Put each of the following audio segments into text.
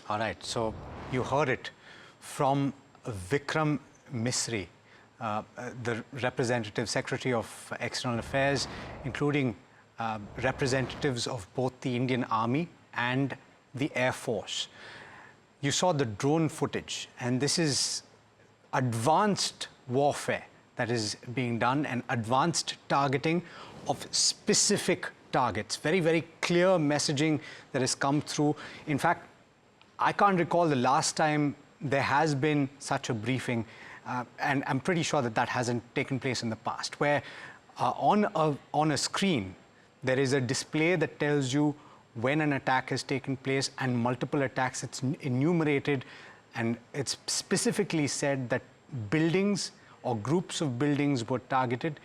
All right, so you heard it from Vikram Misri, the representative secretary of External Affairs, including representatives of both the Indian Army and the Air Force. You saw the drone footage, and this is advanced warfare that is being done, and advanced targeting of specific targets. Very, very clear messaging that has come through. In fact, I can't recall the last time there has been such a briefing, and I'm pretty sure that that hasn't taken place in the past, where on a screen there is a display that tells you when an attack has taken place, and multiple attacks. It's enumerated, and it's specifically said that buildings or groups of buildings were targeted,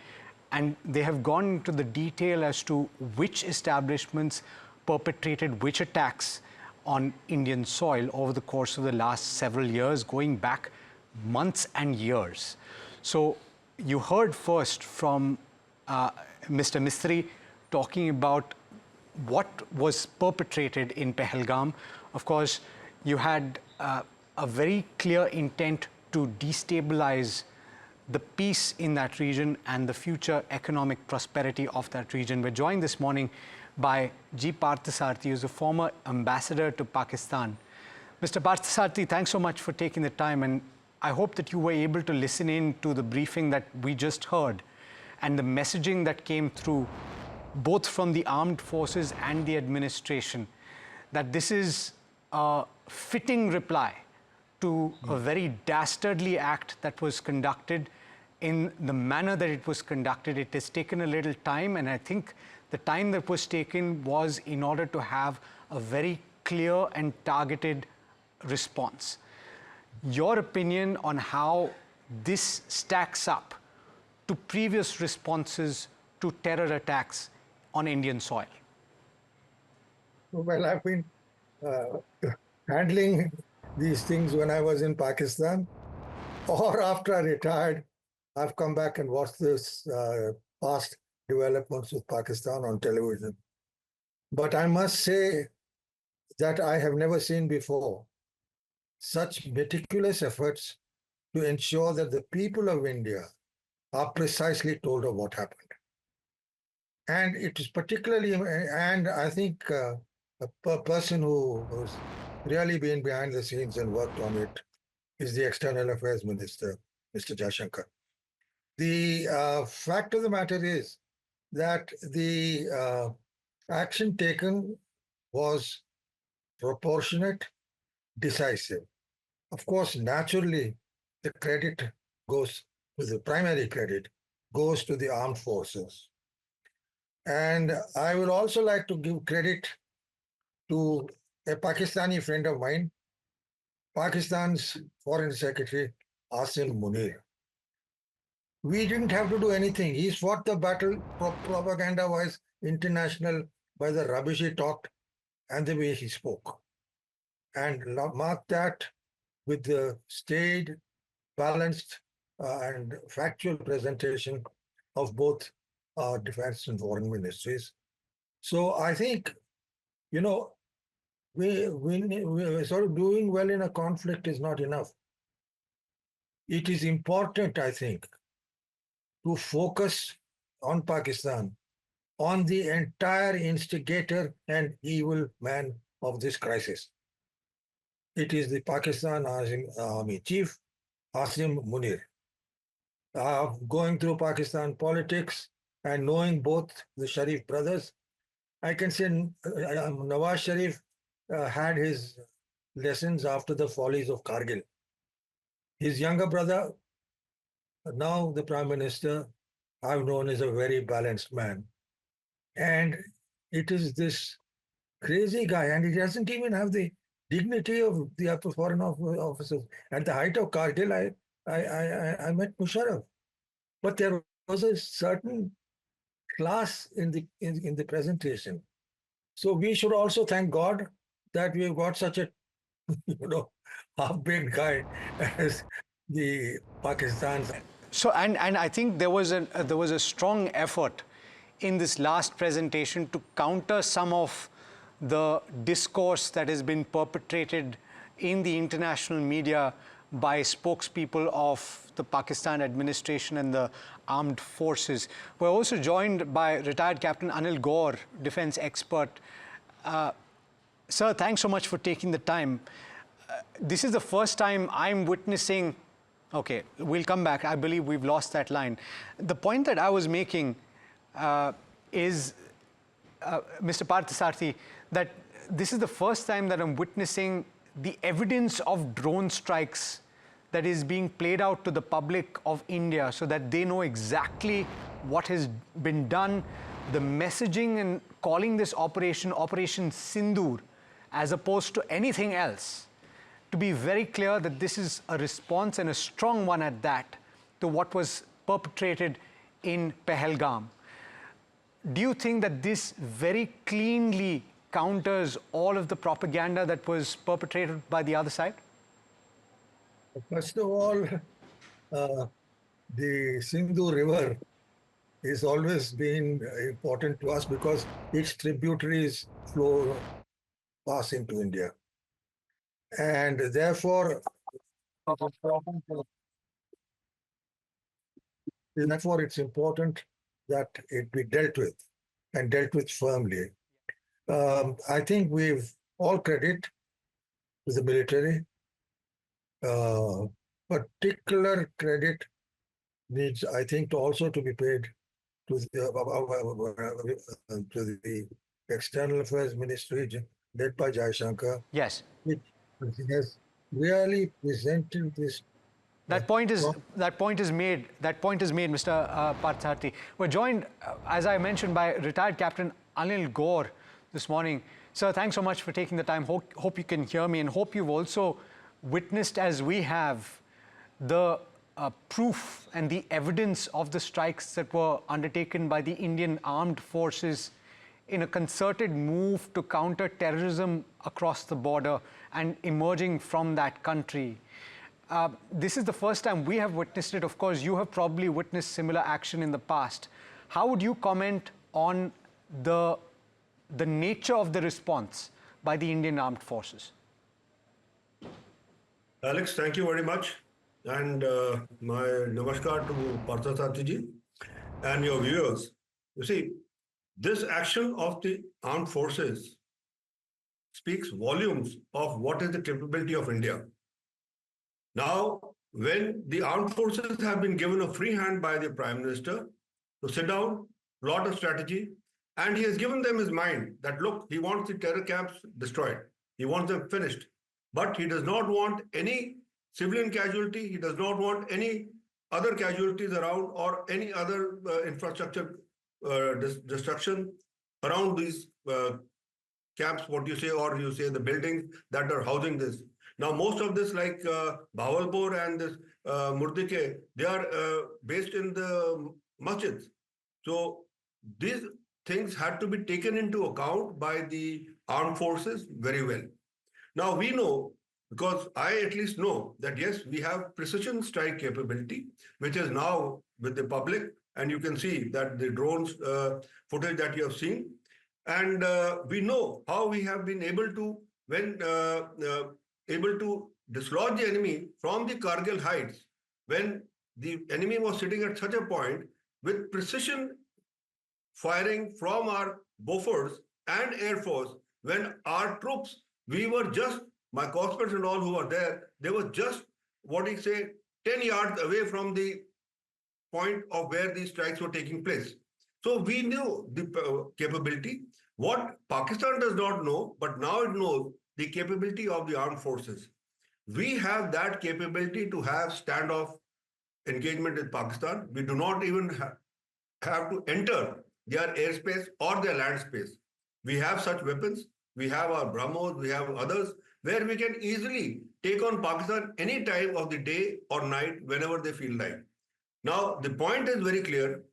and they have gone into the detail as to which establishments perpetrated which attacks on Indian soil over the course of the last several years, going back months and years. So you heard first from Mr. Mistry talking about what was perpetrated in Pahlagam. Of course, you had a very clear intent to destabilize the peace in that region and the future economic prosperity of that region. We're joined this morning by G. Parathasarthy, who is a former ambassador to Pakistan. Mr. Parathasarthy, thanks so much for taking the time, and I hope that you were able to listen in to the briefing that we just heard and the messaging that came through both from the armed forces and the administration, that this is a fitting reply to a very dastardly act that was conducted in the manner that it was conducted. It has taken a little time, and I think the time that was taken was in order to have a very clear and targeted response. Your opinion on how this stacks up to previous responses to terror attacks on Indian soil? Well, I've been handling these things when I was in Pakistan, or after I retired. I've come back and watched this past developments with Pakistan on television. But I must say that I have never seen before such meticulous efforts to ensure that the people of India are precisely told of what happened. And it is particularly, and I think a person who's really been behind the scenes and worked on it is the External Affairs Minister, Mr. Jaishankar. The fact of the matter is that the action taken was proportionate, decisive. Of course, naturally, the credit goes to the primary credit goes to the armed forces. And I would also like to give credit to a Pakistani friend of mine, Pakistan's Foreign Secretary, Asim Munir. We didn't have to do anything. He fought the battle propaganda-wise international by the rubbish he talked and the way he spoke. And mark that with the staid, balanced, and factual presentation of both defense and foreign ministries. So I think, you know, we sort of doing well in a conflict is not enough. It is important, I think, to focus on Pakistan, on the entire instigator and evil man of this crisis. It is the Pakistan Army Chief, Asim Munir. Going through Pakistan politics and knowing both the Sharif brothers, I can say Nawaz Sharif had his lessons after the follies of Kargil. His younger brother, now the Prime Minister, I've known is a very balanced man. And it is this crazy guy, and he doesn't even have the dignity of the upper foreign officers. At the height of Kargil, I met Musharraf. But there was a certain class in the presentation. So we should also thank God that we've got such a half-baked guy as the Pakistan's. So, and I think there was a strong effort in this last presentation to counter some of the discourse that has been perpetrated in the international media by spokespeople of the Pakistan administration and the armed forces. We're also joined by retired Captain Anil Gaur, defense expert. Sir, thanks so much for taking the time. This is the first time I'm witnessing. Okay, we'll come back. I believe we've lost that line. The point that I was making is, Mr. Parathasarthy, that this is the first time that I'm witnessing the evidence of drone strikes that is being played out to the public of India so that they know exactly what has been done, the messaging, and calling this Operation Sindoor, as opposed to anything else, to be very clear that this is a response, and a strong one at that, to what was perpetrated in Pahlagam. Do you think that this very cleanly counters all of the propaganda that was perpetrated by the other side? First of all, the Sindhu River has always been important to us because its tributaries pass into India. And therefore, it's important that it be dealt with, and dealt with firmly. I think we've all credit to the military. Particular credit needs, I think, also to be paid to the External Affairs Ministry led by Jaishankar. Yes. Which has really presented this. That point is made. That point is made, Mr. Parathasarthy. We're joined, as I mentioned, by retired Captain Anil Gaur this morning. Sir, thanks so much for taking the time. Hope you can hear me, and hope you've also witnessed, as we have, the proof and the evidence of the strikes that were undertaken by the Indian armed forces in a concerted move to counter terrorism across the border and emerging from that country. This is the first time we have witnessed it. Of course, you have probably witnessed similar action in the past. How would you comment on the nature of the response by the Indian armed forces? Alex, thank you very much. And my namaskar to Parathasarthy ji and your viewers. You see, this action of the armed forces speaks volumes of what is the capability of India. Now, when the armed forces have been given a free hand by the Prime Minister to sit down, plot a strategy, and he has given them his mind that, look, he wants the terror camps destroyed. He wants them finished. But he does not want any civilian casualty. He does not want any other casualties around or any other infrastructure destruction around these camps, what you say, or you say the buildings that are housing this. Now, most of this, like Bahawalpur and this Murdike, they are based in the masjids. So these things had to be taken into account by the armed forces very well. Now, we know, because I at least know, that yes, we have precision strike capability, which is now with the public, and you can see that the drones footage that you have seen. And we know how we have been able to, able to dislodge the enemy from the Kargil heights, when the enemy was sitting at such a point, with precision firing from our Bofors and Air Force, when our troops, we were just, my corporals and all who were there, they were just, 10 yards away from the point of where these strikes were taking place. So we knew the capability. What Pakistan does not know, but now it knows, the capability of the armed forces. We have that capability to have standoff engagement with Pakistan. We do not even have to enter their airspace or their land space. We have such weapons. We have our BrahMos, we have others, where we can easily take on Pakistan any time of the day or night, whenever they feel like. Now, the point is very clear.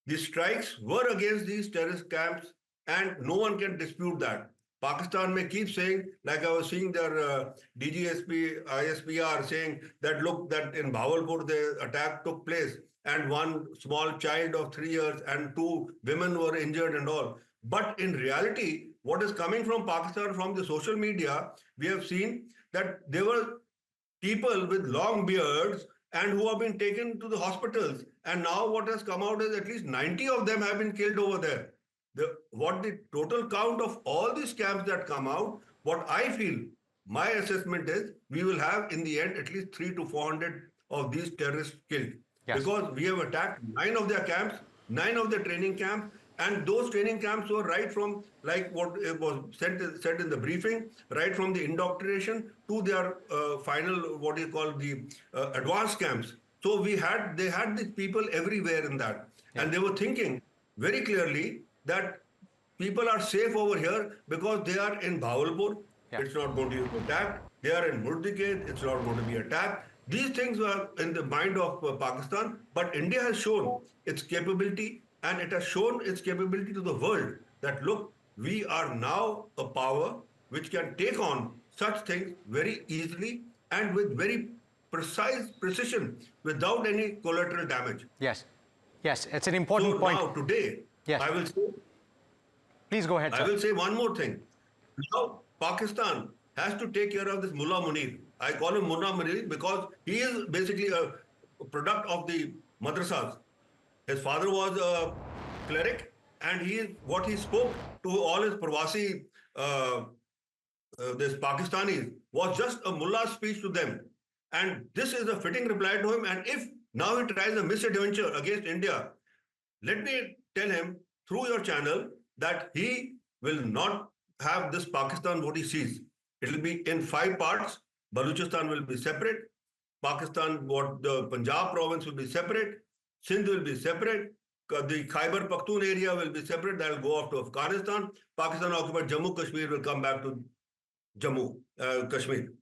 The strikes were against these terrorist camps, and no one can dispute that. Pakistan may keep saying, like I was seeing their DGSP, ISPR saying that, look, that in Bahawalpur, the attack took place and one small child of 3 years and 2 women were injured and all. But in reality, what is coming from Pakistan, from the social media, we have seen that there were people with long beards and who have been taken to the hospitals. And now what has come out is at least 90 of them have been killed over there. What the total count of all these camps that come out, what I feel, my assessment is we will have in the end at least 300 to 400 of these terrorists killed. Yes. Because we have attacked 9 of their camps, 9 of their training camps, and those training camps were right from, like what was said in the briefing, right from the indoctrination to their final, what you call the advanced camps. So they had these people everywhere in that. Yeah. And they were thinking very clearly that people are safe over here because they are in Bahawalpur. Yeah. It's not going to be attacked. They are in Murdigate. It's not going to be attacked. These things were in the mind of Pakistan, but India has shown its capability, and it has shown its capability to the world that, look, we are now a power which can take on such things very easily and with very precise precision without any collateral damage. Yes. Yes, it's an important point. Now, today, yes. I will say... Please go ahead, sir. I will say one more thing. Now, Pakistan has to take care of this Mullah Munir. I call him Mullah Munir because he is basically a product of the madrasas. His father was a cleric, and what he spoke to all his Parwasi, this Pakistanis, was just a mullah speech to them. And this is a fitting reply to him. And if now he tries a misadventure against India, let me tell him through your channel that he will not have this Pakistan what he sees. It will be in 5 parts. Baluchistan will be separate. Pakistan, the Punjab province will be separate. Sindh will be separate. The Khyber Pakhtun area will be separate. That will go off to Afghanistan. Pakistan occupied Jammu Kashmir will come back to Jammu Kashmir.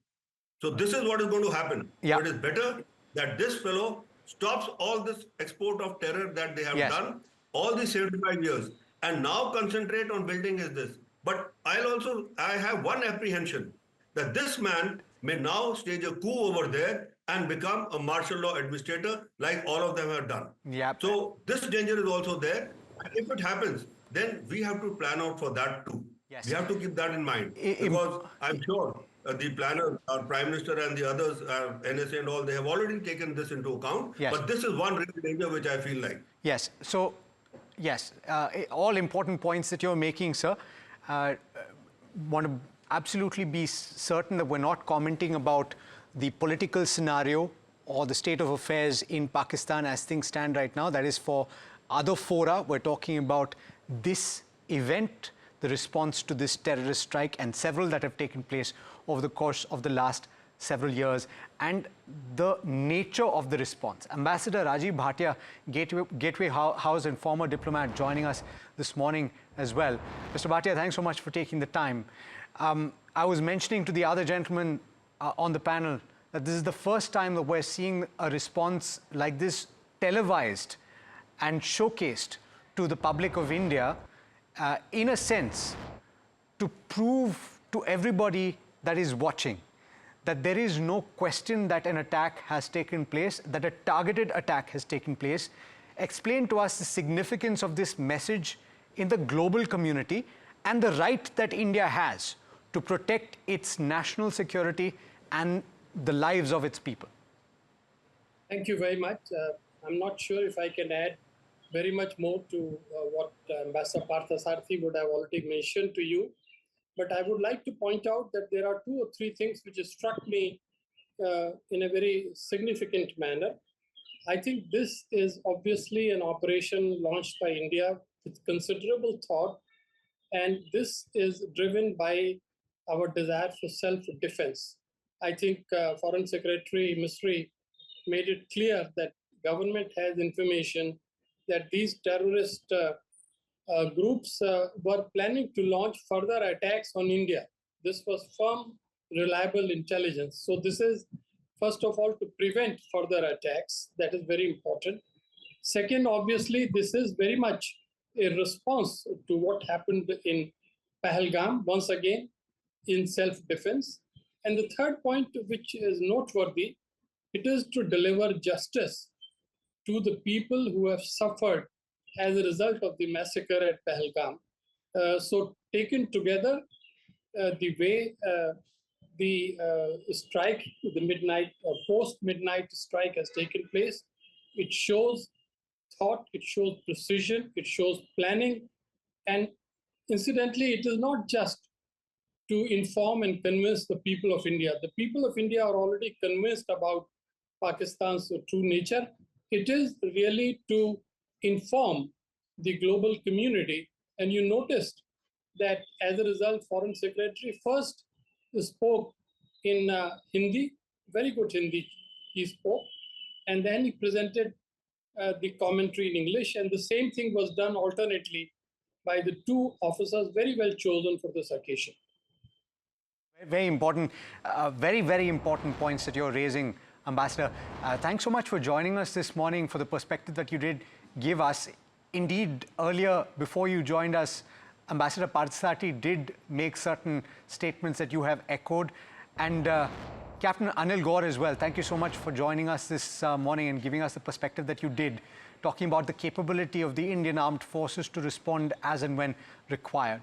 So this is what is going to happen. Yeah. It is better that this fellow stops all this export of terror that they have done all these 75 years and now concentrate on building this. But I have one apprehension that this man may now stage a coup over there and become a martial law administrator like all of them have done. Yep. So this danger is also there. And if it happens, then we have to plan out for that too. Yes. We have to keep that in mind because I'm sure the planner, our Prime Minister and the others, NSA and all, they have already taken this into account. Yes. But this is one real danger which I feel like. Yes. So, yes, all important points that you're making, sir. Want to absolutely be certain that we're not commenting about the political scenario or the state of affairs in Pakistan as things stand right now. That is for other fora. We're talking about this event, the response to this terrorist strike, and several that have taken place over the course of the last several years, and the nature of the response. Ambassador Rajiv Bhatia, Gateway House and former diplomat, joining us this morning as well. Mr. Bhatia, thanks so much for taking the time. I was mentioning to the other gentleman on the panel that this is the first time that we're seeing a response like this televised and showcased to the public of India, in a sense, to prove to everybody that is watching that there is no question that an attack has taken place, that a targeted attack has taken place. Explain to us the significance of this message in the global community and the right that India has to protect its national security and the lives of its people. Thank you very much. I'm not sure if I can add very much more to what Ambassador Parathasarthy would have already mentioned to you. But I would like to point out that there are 2 or 3 things which have struck me in a very significant manner. I think this is obviously an operation launched by India with considerable thought, and this is driven by our desire for self-defense. I think Foreign Secretary Misri made it clear that government has information that these terrorist groups were planning to launch further attacks on India. This was firm, reliable intelligence. So this is, first of all, to prevent further attacks. That is very important. Second, obviously, this is very much a response to what happened in Pahlagam, once again, in self-defense. And the third point, which is noteworthy, it is to deliver justice to the people who have suffered as a result of the massacre at Pahlagam. So taken together, the way the strike, the midnight, post-midnight strike has taken place. It shows thought, it shows precision, it shows planning. And incidentally, it is not just to inform and convince the people of India. The people of India are already convinced about Pakistan's true nature. It is really to inform the global community. And you noticed that as a result, Foreign Secretary first spoke in Hindi, very good Hindi he spoke, and then he presented the commentary in English, and the same thing was done alternately by the two officers very well chosen for this occasion. Very important, very important points that you're raising, Ambassador. Thanks so much for joining us this morning, for the perspective that you did give us. Indeed, earlier, before you joined us, Ambassador Parathasarthy did make certain statements that you have echoed. And Captain Anil Gaur as well, thank you so much for joining us this morning and giving us the perspective that you did, talking about the capability of the Indian Armed Forces to respond as and when required.